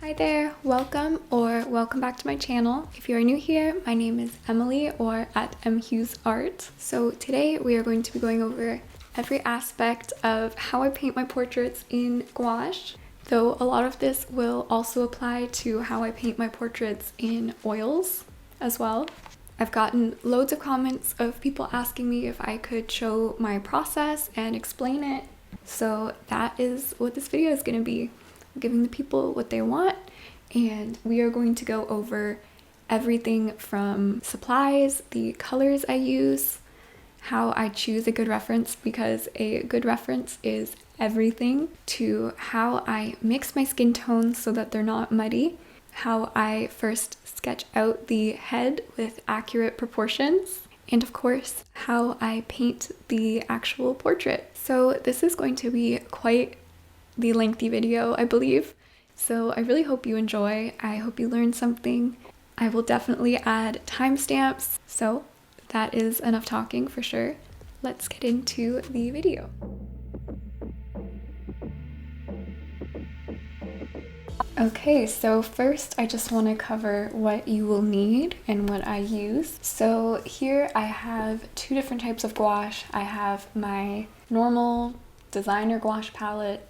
Hi there, welcome back to my channel. If you are new here, my name is Emily or at mhughesart. So today we are going to be going over every aspect of how I paint my portraits in gouache, though a lot of this will also apply to how I paint my portraits in oils as well. I've gotten loads of comments of people asking me if I could show my process and explain it. So that is what this video is going to be. Giving the people what they want, and we are going to go over everything from supplies, the colors I use, how I choose a good reference because a good reference is everything, to how I mix my skin tones so that they're not muddy, how I first sketch out the head with accurate proportions, and of course how I paint the actual portrait. So this is going to be quite the lengthy video, I believe. So I really hope you enjoy. I hope you learn something. I will definitely add timestamps. So that is enough talking for sure. Let's get into the video. Okay, so first I just want to cover what you will need and what I use. So here I have two different types of gouache. I have my normal designer gouache palette.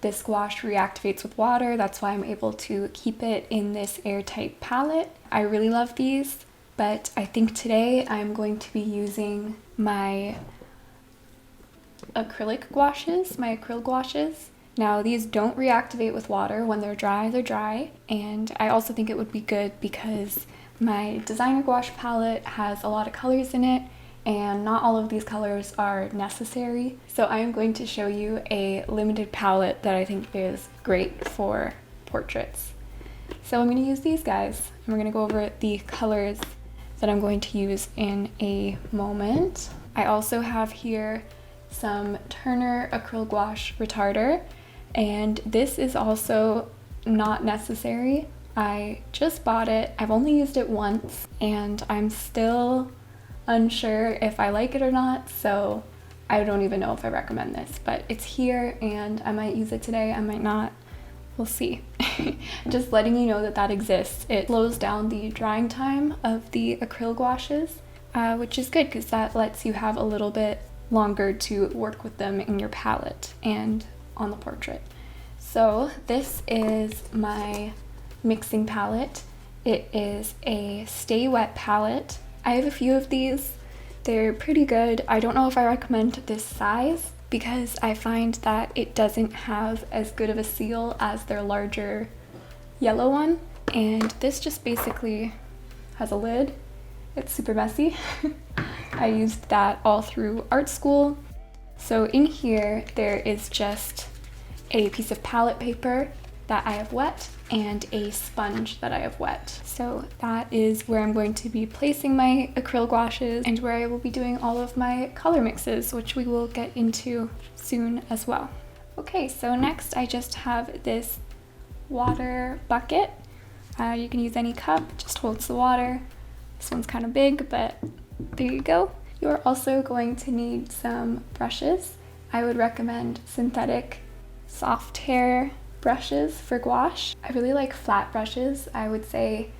This gouache reactivates with water, that's why I'm able to keep it in this airtight palette. I really love these, but I think today I'm going to be using my acrylic gouaches, my acryl gouaches. Now these don't reactivate with water. When they're dry, and I also think it would be good because my designer gouache palette has a lot of colors in it, and not all of these colors are necessary. So I am going to show you a limited palette that I think is great for portraits. So I'm going to use these guys, and we're going to go over the colors that I'm going to use in a moment. I also have here some Turner acryl gouache retarder, and this is also not necessary. I just bought it. I've only used it once, and I'm still unsure if I like it or not, so I don't even know if I recommend this, but it's here and I might use it today, I might not, we'll see. Just letting you know that that exists. It slows down the drying time of the acryl gouaches, which is good because that lets you have a little bit longer to work with them in your palette and on the portrait. So this is my mixing palette. It is a Stay Wet palette. I have a few of these. They're pretty good. I don't know if I recommend this size because I find that it doesn't have as good of a seal as their larger yellow one. And this just basically has a lid. It's super messy. I used that all through art school. So in here, there is just a piece of palette paper that I have wet and a sponge that I have wet. So that is where I'm going to be placing my acryl gouaches and where I will be doing all of my color mixes, which we will get into soon as well. Okay, so next I just have this water bucket. You can use any cup, just holds the water. This one's kind of big, but there you go. You're also going to need some brushes. I would recommend synthetic soft hair brushes for gouache. I really like flat brushes. I would say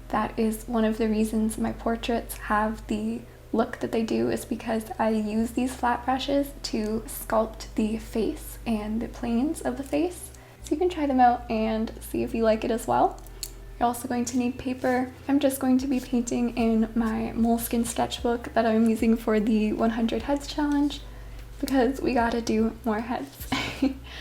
that is one of the reasons my portraits have the look that they do, is because I use these flat brushes to sculpt the face and the planes of the face. So you can try them out and see if you like it as well. You're also going to need paper. I'm just going to be painting in my Moleskine sketchbook that I'm using for the 100 heads challenge because we gotta do more heads.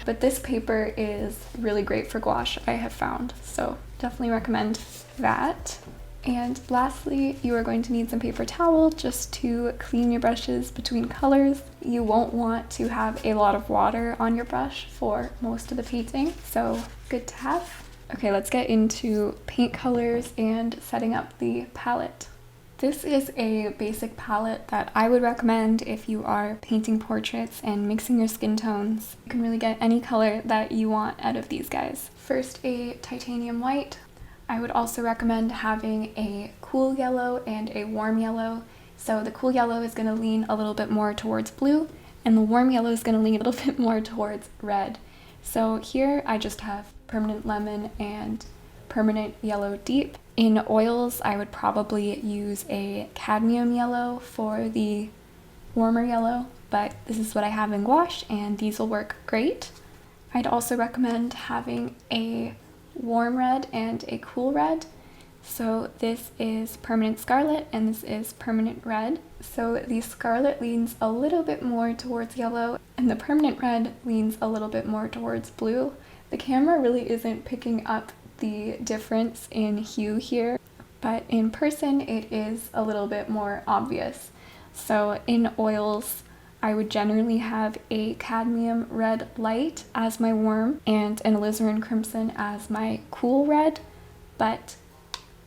But this paper is really great for gouache, I have found, so definitely recommend that. And lastly, you are going to need some paper towel just to clean your brushes between colors. You won't want to have a lot of water on your brush for most of the painting, so good to have. Okay, let's get into paint colors and setting up the palette. This is a basic palette that I would recommend if you are painting portraits and mixing your skin tones. You can really get any color that you want out of these guys. First, a titanium white. I would also recommend having a cool yellow and a warm yellow. So the cool yellow is going to lean a little bit more towards blue, and the warm yellow is going to lean a little bit more towards red. So here I just have Permanent Lemon and Permanent Yellow Deep. In oils, I would probably use a cadmium yellow for the warmer yellow, but this is what I have in gouache and these will work great. I'd also recommend having a warm red and a cool red. So this is Permanent Scarlet and this is Permanent Red. So the Scarlet leans a little bit more towards yellow and the Permanent Red leans a little bit more towards blue. The camera really isn't picking up the difference in hue here, but in person it is a little bit more obvious. So in oils, I would generally have a cadmium red light as my warm and an alizarin crimson as my cool red, but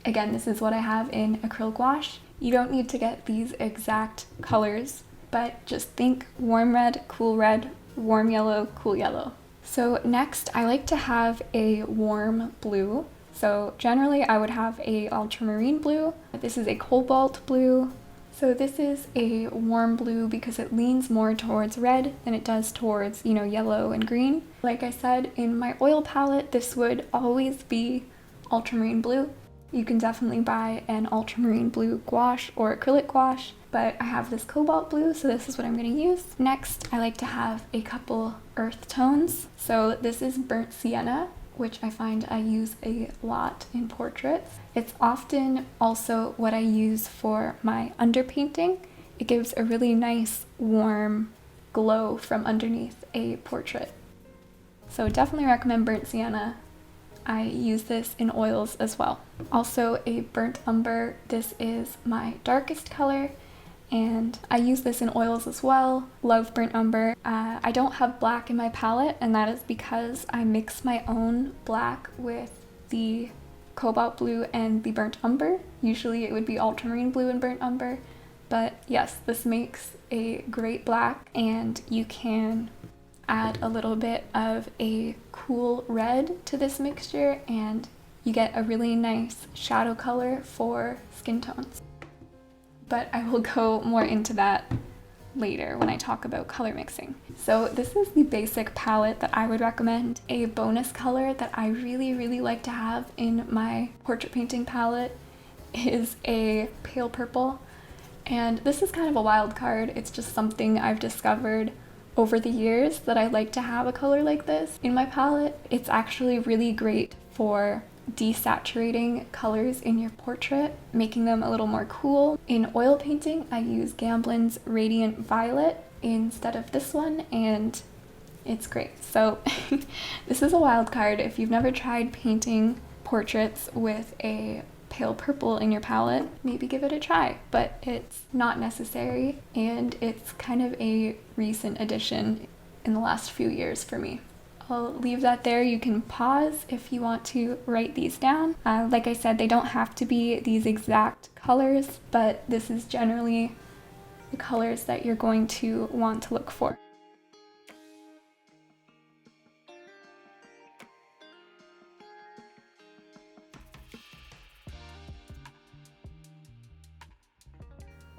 again, this is what I have in acrylic gouache. You don't need to get these exact colors, but just think warm red, warm yellow, cool yellow. So next, I like to have a warm blue. So generally I would have a ultramarine blue. This is a cobalt blue. So this is a warm blue because it leans more towards red than it does towards, yellow and green. Like I said, in my oil palette, this would always be ultramarine blue. You can definitely buy an ultramarine blue gouache or acrylic gouache, but I have this cobalt blue, so this is what I'm going to use. Next, I like to have a couple earth tones. So this is burnt sienna, which I find I use a lot in portraits. It's often also what I use for my underpainting. It gives a really nice warm glow from underneath a portrait. So definitely recommend burnt sienna. I use this in oils as well. Also a burnt umber. This is my darkest color and I use this in oils as well. Love burnt umber. I don't have black in my palette and that is because I mix my own black with the cobalt blue and the burnt umber. Usually it would be ultramarine blue and burnt umber, but yes, this makes a great black and you can add a little bit of a cool red to this mixture and you get a really nice shadow color for skin tones. But I will go more into that later when I talk about color mixing. So this is the basic palette that I would recommend. A bonus color that I really like to have in my portrait painting palette is a pale purple. And this is kind of a wild card. It's just something I've discovered over the years that I like to have a color like this in my palette. It's actually really great for desaturating colors in your portrait, making them a little more cool. In oil painting, I use Gamblin's Radiant Violet instead of this one, and it's great. So this is a wild card. If you've never tried painting portraits with a pale purple in your palette, maybe give it a try, but it's not necessary and it's kind of a recent addition in the last few years for me. I'll leave that there. You can pause if you want to write these down. Like I said, they don't have to be these exact colors, but this is generally the colors that you're going to want to look for.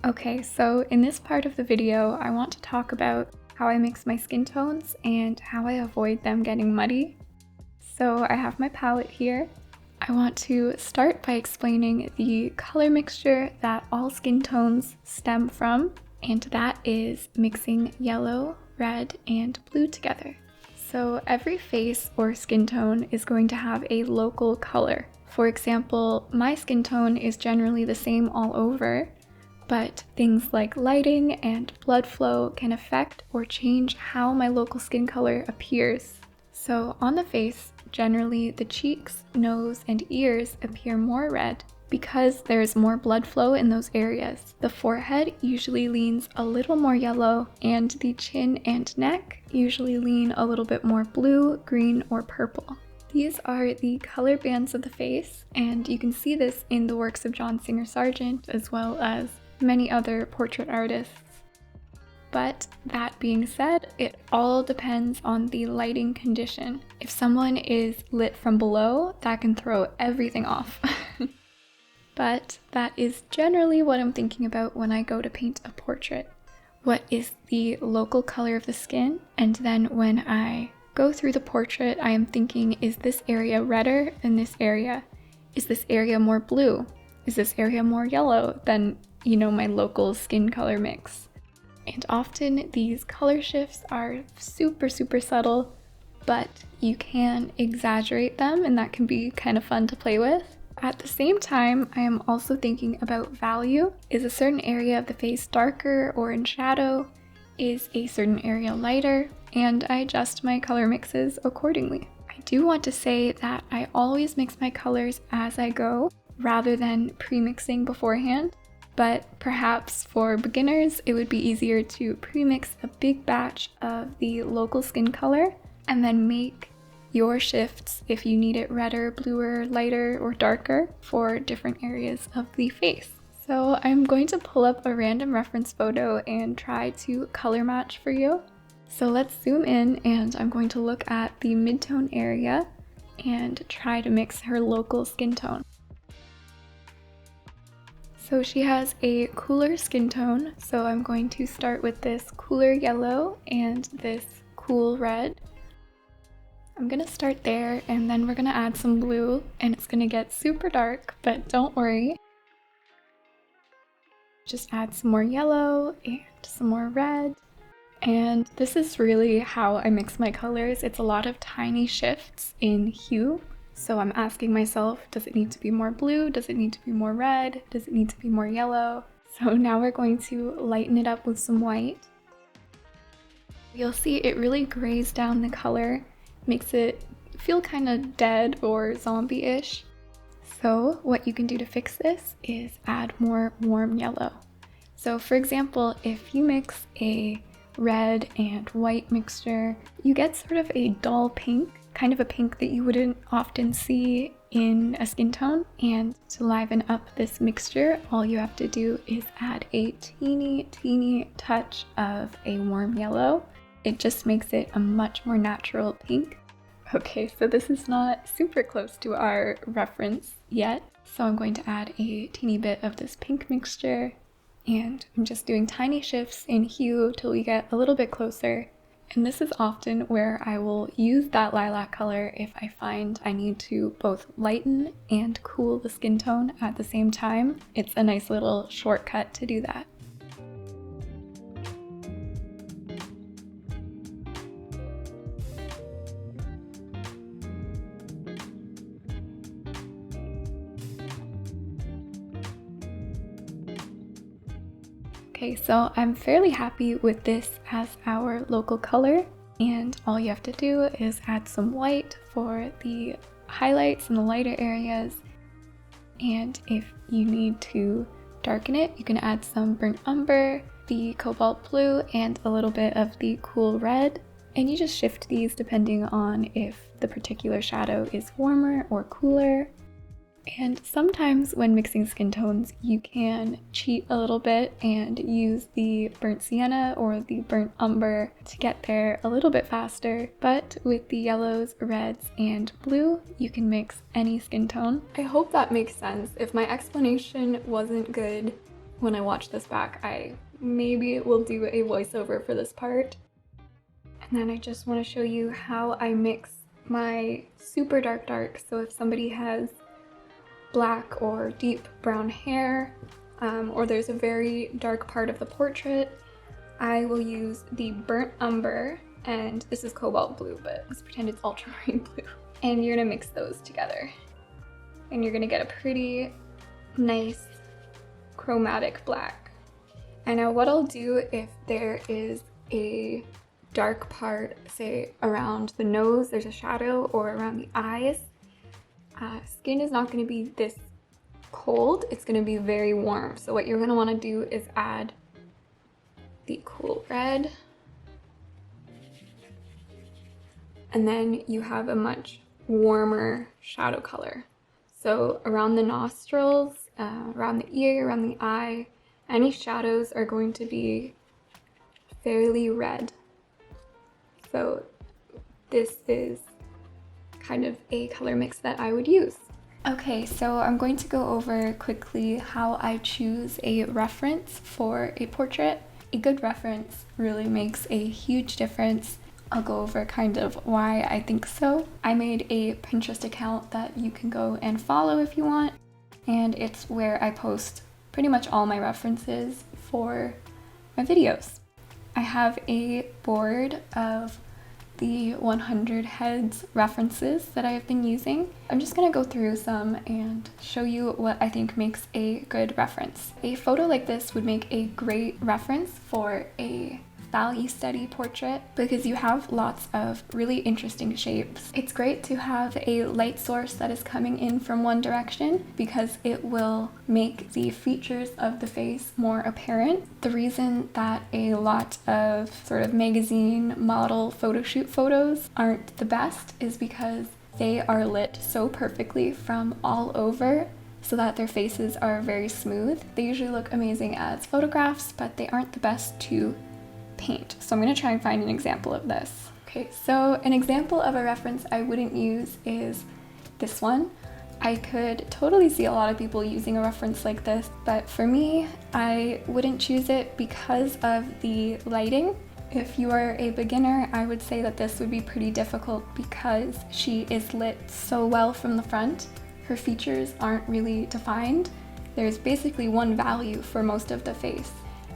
Okay, so in this part of the video, I want to talk about how I mix my skin tones and how I avoid them getting muddy. So I have my palette here. I want to start by explaining the color mixture that all skin tones stem from, and that is mixing yellow, red, and blue together. So every face or skin tone is going to have a local color. For example, my skin tone is generally the same all over, but things like lighting and blood flow can affect or change how my local skin color appears. So on the face, generally the cheeks, nose, and ears appear more red because there's more blood flow in those areas. The forehead usually leans a little more yellow, and the chin and neck usually lean a little bit more blue, green, or purple. These are the color bands of the face, and you can see this in the works of John Singer Sargent as well as many other portrait artists. But that being said, it all depends on the lighting condition. If someone is lit from below, that can throw everything off. But that is generally what I'm thinking about when I go to paint a portrait. What is the local color of the skin? And then when I go through the portrait, I am thinking, is this area redder than this area? Is this area more blue? Is this area more yellow than, my local skin color mix? And often these color shifts are super, super subtle, but you can exaggerate them, and that can be kind of fun to play with. At the same time, I am also thinking about value. Is a certain area of the face darker or in shadow? Is a certain area lighter? And I adjust my color mixes accordingly. I do want to say that I always mix my colors as I go rather than pre-mixing beforehand, but perhaps for beginners it would be easier to pre-mix a big batch of the local skin color and then make your shifts if you need it redder, bluer, lighter, or darker for different areas of the face. So I'm going to pull up a random reference photo and try to color match for you. So let's zoom in, and I'm going to look at the mid-tone area and try to mix her local skin tone. So she has a cooler skin tone, so I'm going to start with this cooler yellow and this cool red. I'm gonna start there, and then we're gonna add some blue, and it's gonna get super dark, but don't worry. Just add some more yellow and some more red. And this is really how I mix my colors. It's a lot of tiny shifts in hue. So I'm asking myself, does it need to be more blue? Does it need to be more red? Does it need to be more yellow? So now we're going to lighten it up with some white. You'll see it really grays down the color, makes it feel kind of dead or zombie-ish. So what you can do to fix this is add more warm yellow. So for example, if you mix a red and white mixture, you get sort of a dull pink, kind of a pink that you wouldn't often see in a skin tone. And to liven up this mixture, all you have to do is add a teeny touch of a warm yellow. It just makes it a much more natural pink. Okay, so this is not super close to our reference yet, so I'm going to add a teeny bit of this pink mixture, and I'm just doing tiny shifts in hue till we get a little bit closer. And this is often where I will use that lilac color if I find I need to both lighten and cool the skin tone at the same time. It's a nice little shortcut to do that. Okay, so I'm fairly happy with this as our local color, and all you have to do is add some white for the highlights and the lighter areas, and if you need to darken it, you can add some burnt umber, the cobalt blue, and a little bit of the cool red, and you just shift these depending on if the particular shadow is warmer or cooler. And sometimes when mixing skin tones, you can cheat a little bit and use the burnt sienna or the burnt umber to get there a little bit faster. But with the yellows, reds, and blue, you can mix any skin tone. I hope that makes sense. If my explanation wasn't good when I watch this back, I maybe will do a voiceover for this part. And then I just want to show you how I mix my super dark. So if somebody has black or deep brown hair, or there's a very dark part of the portrait, I will use the burnt umber, and this is cobalt blue, but let's pretend it's ultramarine blue. And you're gonna mix those together. And you're gonna get a pretty nice chromatic black. And now what I'll do if there is a dark part, say around the nose, there's a shadow, or around the eyes, skin is not going to be this cold, it's going to be very warm. So what you're going to want to do is add the cool red, and then you have a much warmer shadow color. So around the nostrils, around the ear, around the eye, any shadows are going to be fairly red. So this is kind of a color mix that I would use. Okay, so I'm going to go over quickly how I choose a reference for a portrait. A good reference really makes a huge difference I'll go over kind of why I think so. I made a Pinterest account that you can go and follow if you want, and it's where I post pretty much all my references for my videos. I have a board of the 100 heads references that I have been using. I'm just gonna go through some and show you what I think makes a good reference. A photo like this would make a great reference for a value study portrait because you have lots of really interesting shapes. It's great to have a light source that is coming in from one direction because it will make the features of the face more apparent. The reason that a lot of sort of magazine model photo shoot photos aren't the best is because they are lit so perfectly from all over so that their faces are very smooth. They usually look amazing as photographs, but they aren't the best to paint. So I'm going to try and find an example of this. Okay, so an example of a reference I wouldn't use is this one. I could totally see a lot of people using a reference like this, but for me, I wouldn't choose it because of the lighting. If you are a beginner, I would say that this would be pretty difficult because she is lit so well from the front. Her features aren't really defined. There's basically one value for most of the face,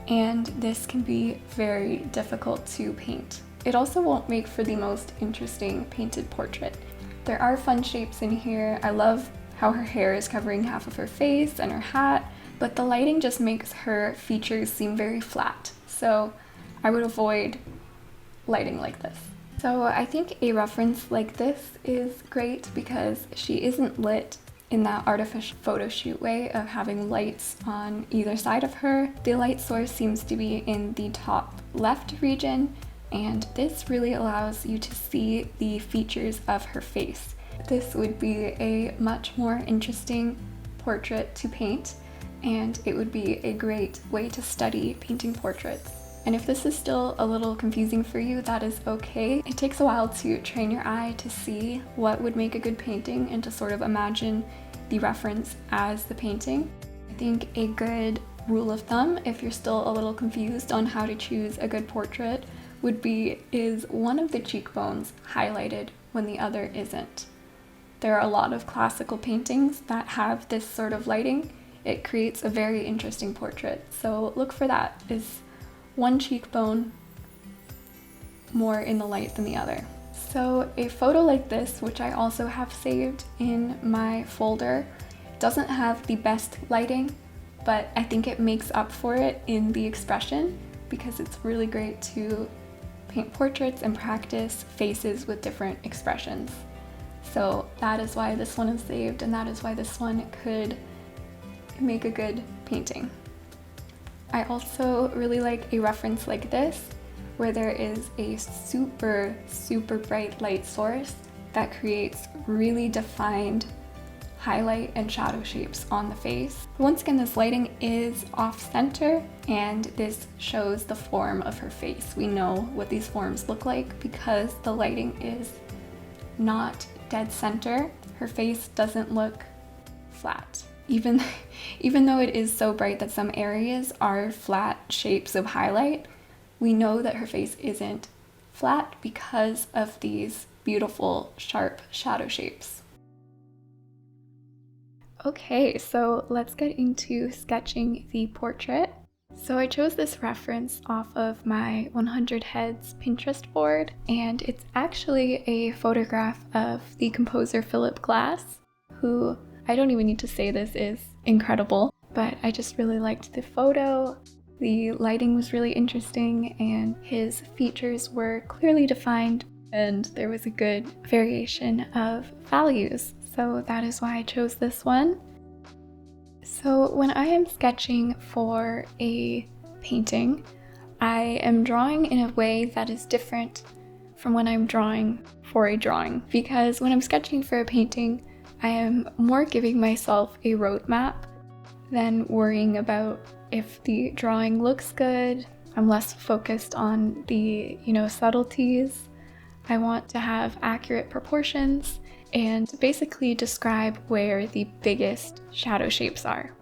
and this can be very difficult to paint. It also won't make for the most interesting painted portrait. There are fun shapes in here. I love how her hair is covering half of her face and her hat, but the lighting just makes her features seem very flat. So I would avoid lighting like this. So I think a reference like this is great because she isn't lit in that artificial photo shoot way of having lights on either side of her. The light source seems to be in the top left region, and this really allows you to see the features of her face. This would be a much more interesting portrait to paint, and it would be a great way to study painting portraits. And if this is still a little confusing for you, that is okay. It takes a while to train your eye to see what would make a good painting and to sort of imagine the reference as the painting. I think a good rule of thumb, if you're still a little confused on how to choose a good portrait, would be, is one of the cheekbones highlighted when the other isn't? There are a lot of classical paintings that have this sort of lighting. It creates a very interesting portrait. So look for that. Is one cheekbone more in the light than the other? So a photo like this, which I also have saved in my folder, doesn't have the best lighting, but I think it makes up for it in the expression because it's really great to paint portraits and practice faces with different expressions. So that is why this one is saved, and that is why this one could make a good painting. I also really like a reference like this, where there is a super bright light source that creates really defined highlight and shadow shapes on the face. Once again, this lighting is off center, and this shows the form of her face. We know what these forms look like because the lighting is not dead center. Her face doesn't look flat. Even though it is so bright that some areas are flat shapes of highlight, we know that her face isn't flat because of these beautiful, sharp shadow shapes. Okay, so let's get into sketching the portrait. So I chose this reference off of my 100 Heads Pinterest board, and it's actually a photograph of the composer Philip Glass, who, I don't even need to say this, is incredible, but I just really liked the photo. The lighting was really interesting, and his features were clearly defined, and there was a good variation of values. So that is why I chose this one. So when I am sketching for a painting, I am drawing in a way that is different from when I'm drawing for a drawing. Because when I'm sketching for a painting, I am more giving myself a roadmap than worrying about if the drawing looks good. I'm less focused on the, subtleties. I want to have accurate proportions and basically describe where the biggest shadow shapes are.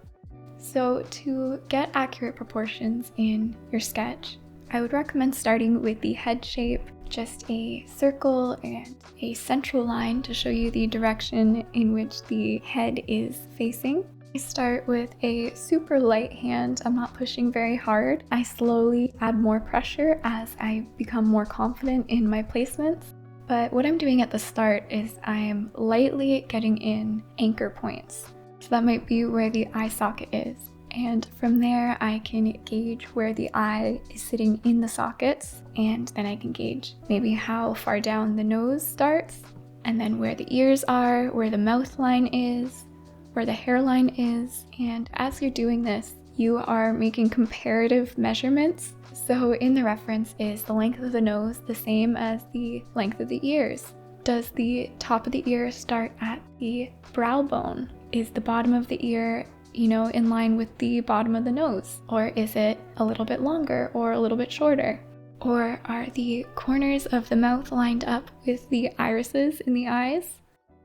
So to get accurate proportions in your sketch, I would recommend starting with the head shape, just a circle and a central line to show you the direction in which the head is facing. I start with a super light hand. I'm not pushing very hard. I slowly add more pressure as I become more confident in my placements. But what I'm doing at the start is I'm lightly getting in anchor points. So that might be where the eye socket is. And from there, I can gauge where the eye is sitting in the sockets, and then I can gauge maybe how far down the nose starts, and then where the ears are, where the mouth line is, where the hairline is. And as you're doing this, you are making comparative measurements. So in the reference, is the length of the nose the same as the length of the ears? Does the top of the ear start at the brow bone? Is the bottom of the ear, in line with the bottom of the nose? Or is it a little bit longer or a little bit shorter? Or are the corners of the mouth lined up with the irises in the eyes?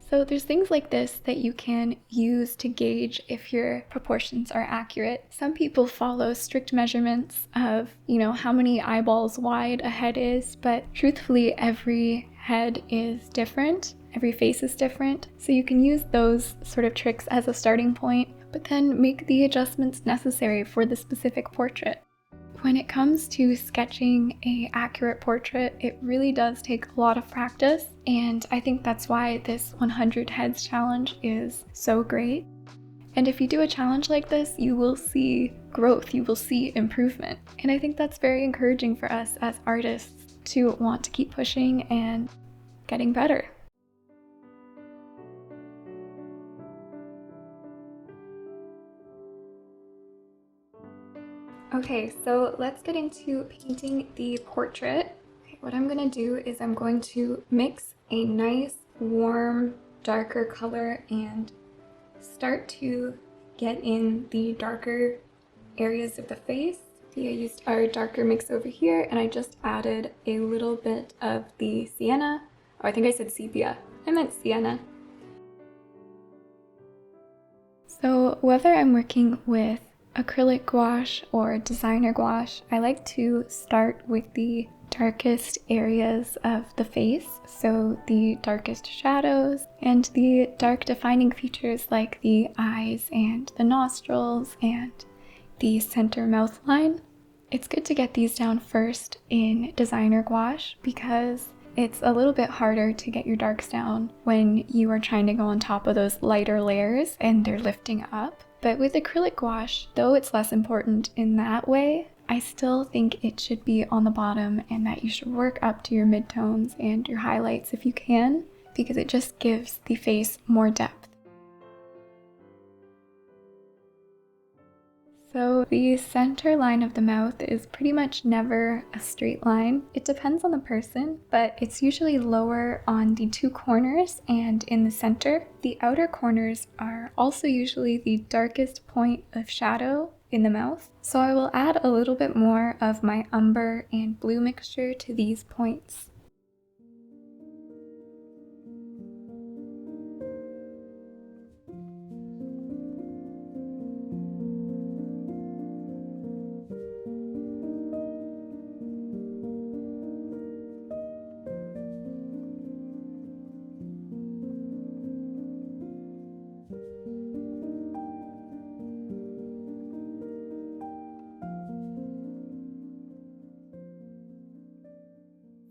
So there's things like this that you can use to gauge if your proportions are accurate. Some people follow strict measurements of, how many eyeballs wide a head is, but truthfully, every head is different. Every face is different. So you can use those sort of tricks as a starting point, but then make the adjustments necessary for the specific portrait. When it comes to sketching an accurate portrait, it really does take a lot of practice, and I think that's why this 100 heads challenge is so great. And if you do a challenge like this, you will see growth, you will see improvement. And I think that's very encouraging for us as artists to want to keep pushing and getting better. Okay, so let's get into painting the portrait. Okay, what I'm gonna do is I'm going to mix a nice, warm, darker color and start to get in the darker areas of the face. See, I used our darker mix over here, and I just added a little bit of the sienna. Oh, I think I said sepia. I meant sienna. So whether I'm working with acrylic gouache or designer gouache, I like to start with the darkest areas of the face, so the darkest shadows and the dark defining features like the eyes and the nostrils and the center mouth line. It's good to get these down first in designer gouache because it's a little bit harder to get your darks down when you are trying to go on top of those lighter layers and they're lifting up. But with acrylic gouache, though it's less important in that way, I still think it should be on the bottom and that you should work up to your midtones and your highlights if you can, because it just gives the face more depth. So the center line of the mouth is pretty much never a straight line. It depends on the person, but it's usually lower on the two corners and in the center. The outer corners are also usually the darkest point of shadow in the mouth. So I will add a little bit more of my umber and blue mixture to these points.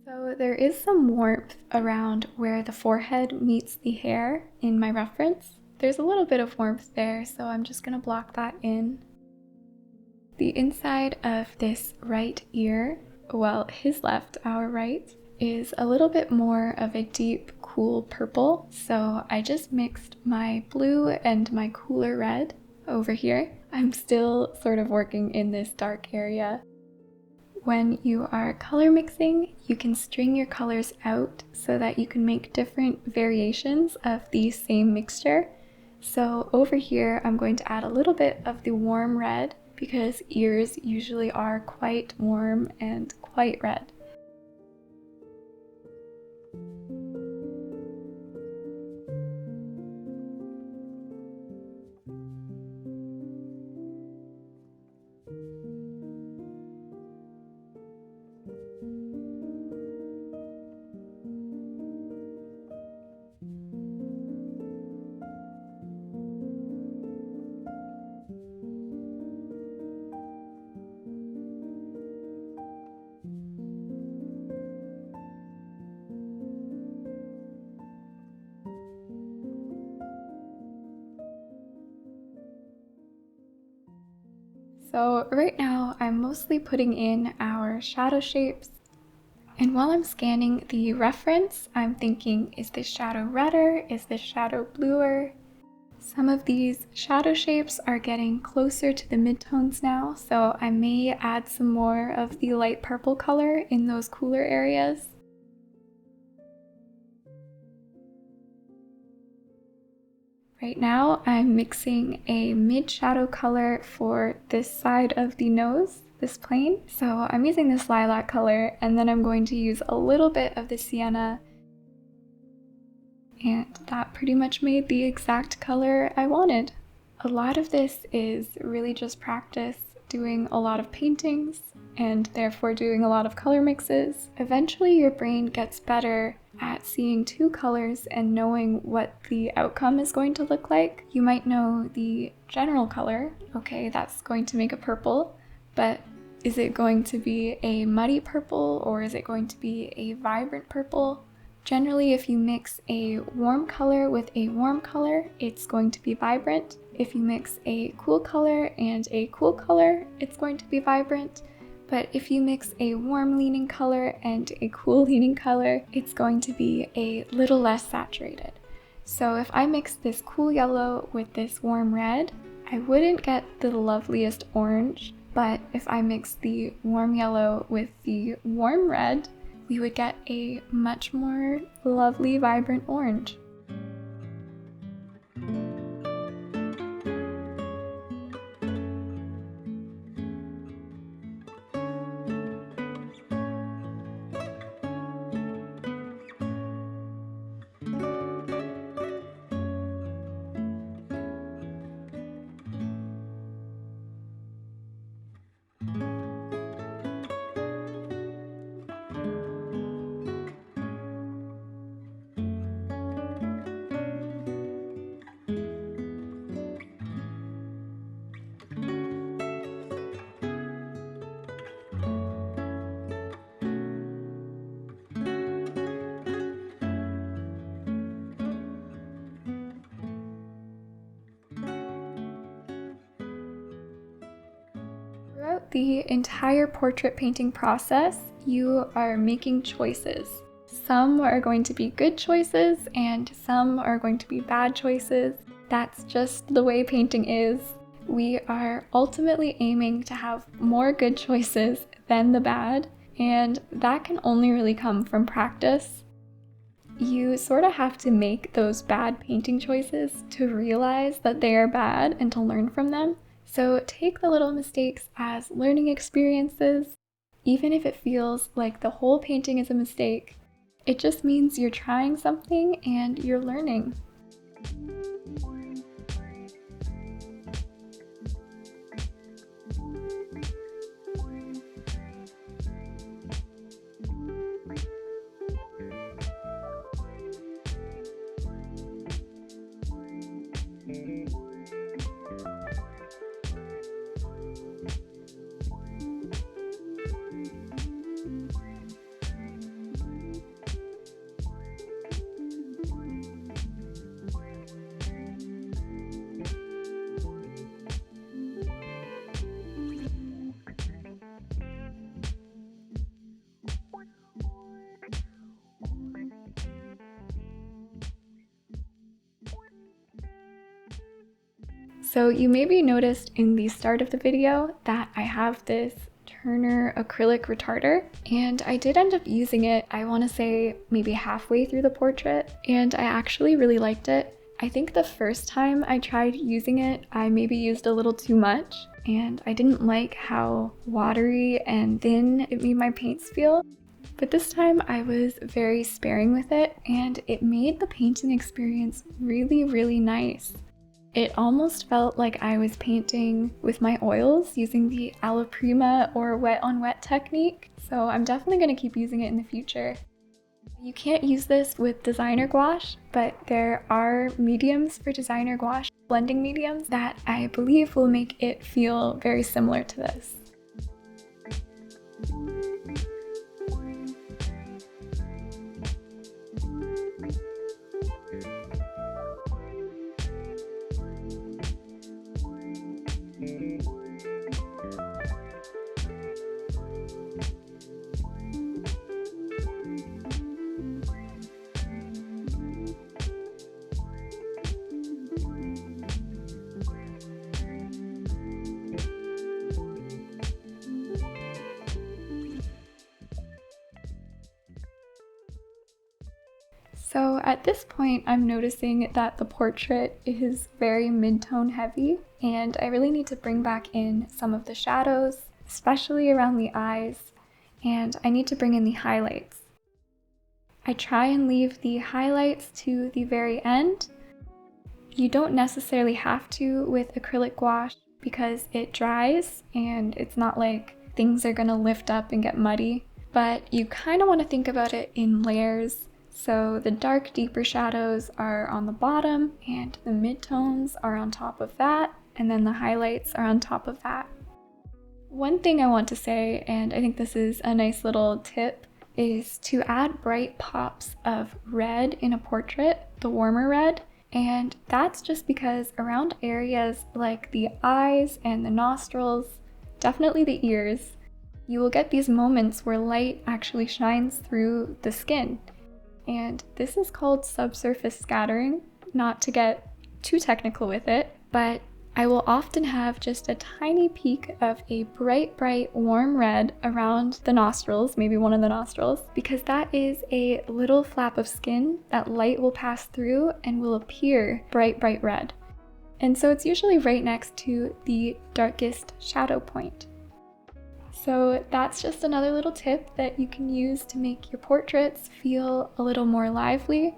So there is some warmth around where the forehead meets the hair in my reference. There's a little bit of warmth there, so I'm just going to block that in. The inside of this right ear, well, his left, our right, is a little bit more of a deep, cool purple. So I just mixed my blue and my cooler red over here. I'm still sort of working in this dark area. When you are color mixing, you can string your colors out so that you can make different variations of the same mixture. So over here, I'm going to add a little bit of the warm red because ears usually are quite warm and quite red. So right now I'm mostly putting in our shadow shapes, and while I'm scanning the reference, I'm thinking, is this shadow redder? Is this shadow bluer? Some of these shadow shapes are getting closer to the midtones now, so I may add some more of the light purple color in those cooler areas. Right now, I'm mixing a mid-shadow color for this side of the nose, this plane. So I'm using this lilac color, and then I'm going to use a little bit of the sienna, and that pretty much made the exact color I wanted. A lot of this is really just practice, doing a lot of paintings, and therefore doing a lot of color mixes. Eventually your brain gets better at seeing two colors and knowing what the outcome is going to look like. You might know the general color, okay, that's going to make a purple, but is it going to be a muddy purple or is it going to be a vibrant purple? Generally, if you mix a warm color with a warm color, it's going to be vibrant. If you mix a cool color and a cool color, it's going to be vibrant. But if you mix a warm leaning color and a cool leaning color, it's going to be a little less saturated. So if I mix this cool yellow with this warm red, I wouldn't get the loveliest orange, but if I mix the warm yellow with the warm red, we would get a much more lovely, vibrant orange. Throughout the entire portrait painting process, you are making choices. Some are going to be good choices and some are going to be bad choices. That's just the way painting is. We are ultimately aiming to have more good choices than the bad, and that can only really come from practice. You sort of have to make those bad painting choices to realize that they are bad and to learn from them. So take the little mistakes as learning experiences. Even if it feels like the whole painting is a mistake, it just means you're trying something and you're learning. So you maybe noticed in the start of the video that I have this Turner acrylic retarder, and I did end up using it, I want to say maybe halfway through the portrait, and I actually really liked it. I think the first time I tried using it, I maybe used a little too much, and I didn't like how watery and thin it made my paints feel. But this time I was very sparing with it, and it made the painting experience really, really nice. It almost felt like I was painting with my oils using the alla prima or wet on wet technique, so I'm definitely going to keep using it in the future. You can't use this with designer gouache, but there are mediums for designer gouache, blending mediums, that I believe will make it feel very similar to this. So at this point, I'm noticing that the portrait is very mid-tone heavy, and I really need to bring back in some of the shadows, especially around the eyes, and I need to bring in the highlights. I try and leave the highlights to the very end. You don't necessarily have to with acrylic gouache because it dries and it's not like things are gonna lift up and get muddy, but you kind of want to think about it in layers. So the dark, deeper shadows are on the bottom and the midtones are on top of that, and then the highlights are on top of that. One thing I want to say, and I think this is a nice little tip, is to add bright pops of red in a portrait, the warmer red, and that's just because around areas like the eyes and the nostrils, definitely the ears, you will get these moments where light actually shines through the skin. And this is called subsurface scattering, not to get too technical with it, but I will often have just a tiny peak of a bright, warm red around the nostrils, maybe one of the nostrils, because that is a little flap of skin that light will pass through and will appear bright red. And so it's usually right next to the darkest shadow point. So that's just another little tip that you can use to make your portraits feel a little more lively.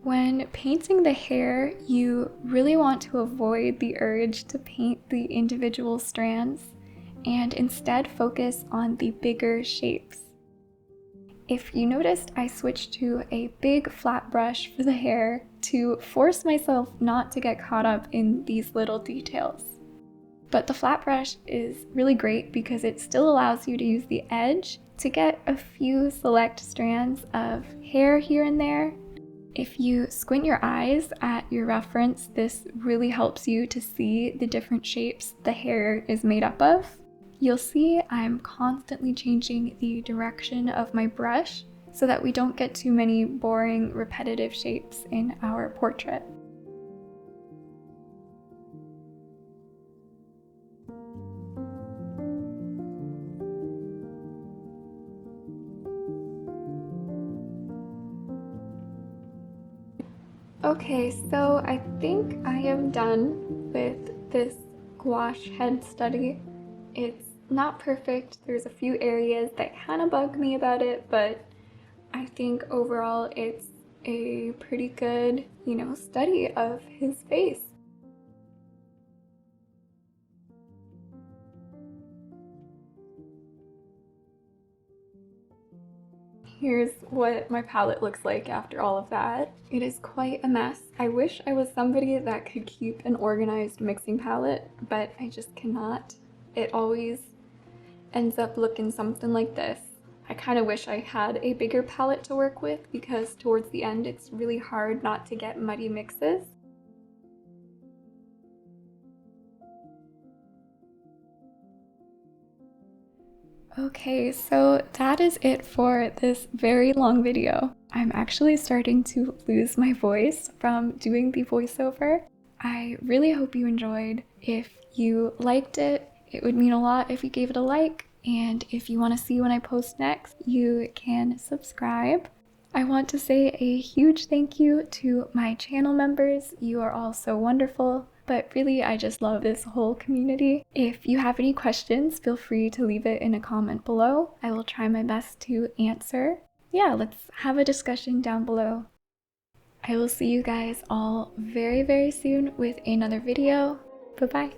When painting the hair, you really want to avoid the urge to paint the individual strands and instead focus on the bigger shapes. If you noticed, I switched to a big flat brush for the hair to force myself not to get caught up in these little details. But the flat brush is really great because it still allows you to use the edge to get a few select strands of hair here and there. If you squint your eyes at your reference, this really helps you to see the different shapes the hair is made up of. You'll see I'm constantly changing the direction of my brush so that we don't get too many boring, repetitive shapes in our portrait. Okay, so I think I am done with this gouache head study. It's not perfect. There's a few areas that kind of bug me about it, but I think overall it's a pretty good, study of his face. Here's what my palette looks like after all of that. It is quite a mess. I wish I was somebody that could keep an organized mixing palette, but I just cannot. It always ends up looking something like this. I kind of wish I had a bigger palette to work with because towards the end it's really hard not to get muddy mixes. Okay, so that is it for this very long video. I'm actually starting to lose my voice from doing the voiceover. I really hope you enjoyed. If you liked it, it would mean a lot if you gave it a like. And if you want to see when I post next, you can subscribe. I want to say a huge thank you to my channel members. You are all so wonderful. But really, I just love this whole community. If you have any questions, feel free to leave it in a comment below. I will try my best to answer. Yeah, let's have a discussion down below. I will see you guys all very, very soon with another video. Bye-bye.